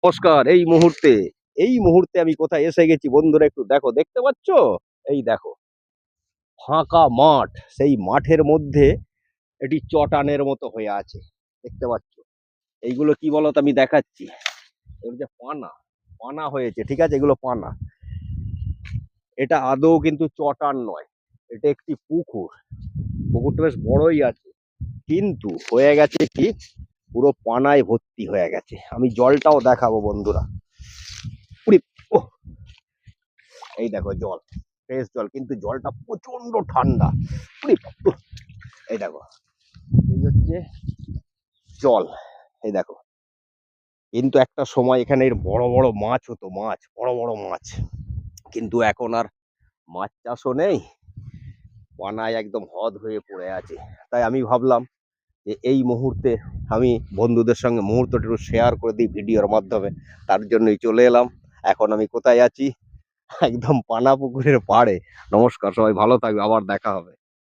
নমস্কার। এই মুহূর্তে আমি কোথায় এসে গেছি বন্ধুরা, একটু দেখো, দেখতে পাচ্ছ? এই দেখো, ফাঁকা মাঠ। সেই মাঠের মধ্যে এটি চটানের মতো হয়ে আছে, দেখতে পাচ্ছ? এইগুলো কি বলো তো, আমি দেখাচ্ছি। এগুলো যে পানা, পানা হয়েছে, ঠিক আছে? এগুলো পানা। এটা আদৌ কিন্তু চটান নয়, এটা একটি পুকুর। পুকুরটা বেশ বড়ই আছে, কিন্তু হয়ে গেছে কি, পুরো পানায় ভর্তি হয়ে গেছে। আমি জলটাও দেখাবো বন্ধুরা। উরি, ওহ, এই দেখো জল, ফ্রেশ জল, কিন্তু জলটা প্রচন্ড ঠান্ডা। উরি বাপ! এই দেখো, এই হচ্ছে জল, এই দেখো। কিন্তু একটা সময় এখানে এর বড় বড় মাছ হতো, মাছ, বড় বড় মাছ। কিন্তু এখন আর মাছ চাষও নেই, পানায় একদম হদ হয়ে পড়ে আছে। তাই আমি ভাবলাম যে এই মুহূর্তে আমি বন্ধুদের সঙ্গে মুহূর্তটা একটু শেয়ার করে দিই ভিডিওর মাধ্যমে। তার জন্যই চলে এলাম। এখন আমি কোথায় আছি? একদম পানা পুকুরের পাড়ে। নমস্কার, সবাই ভালো থাকবে, আবার দেখা হবে।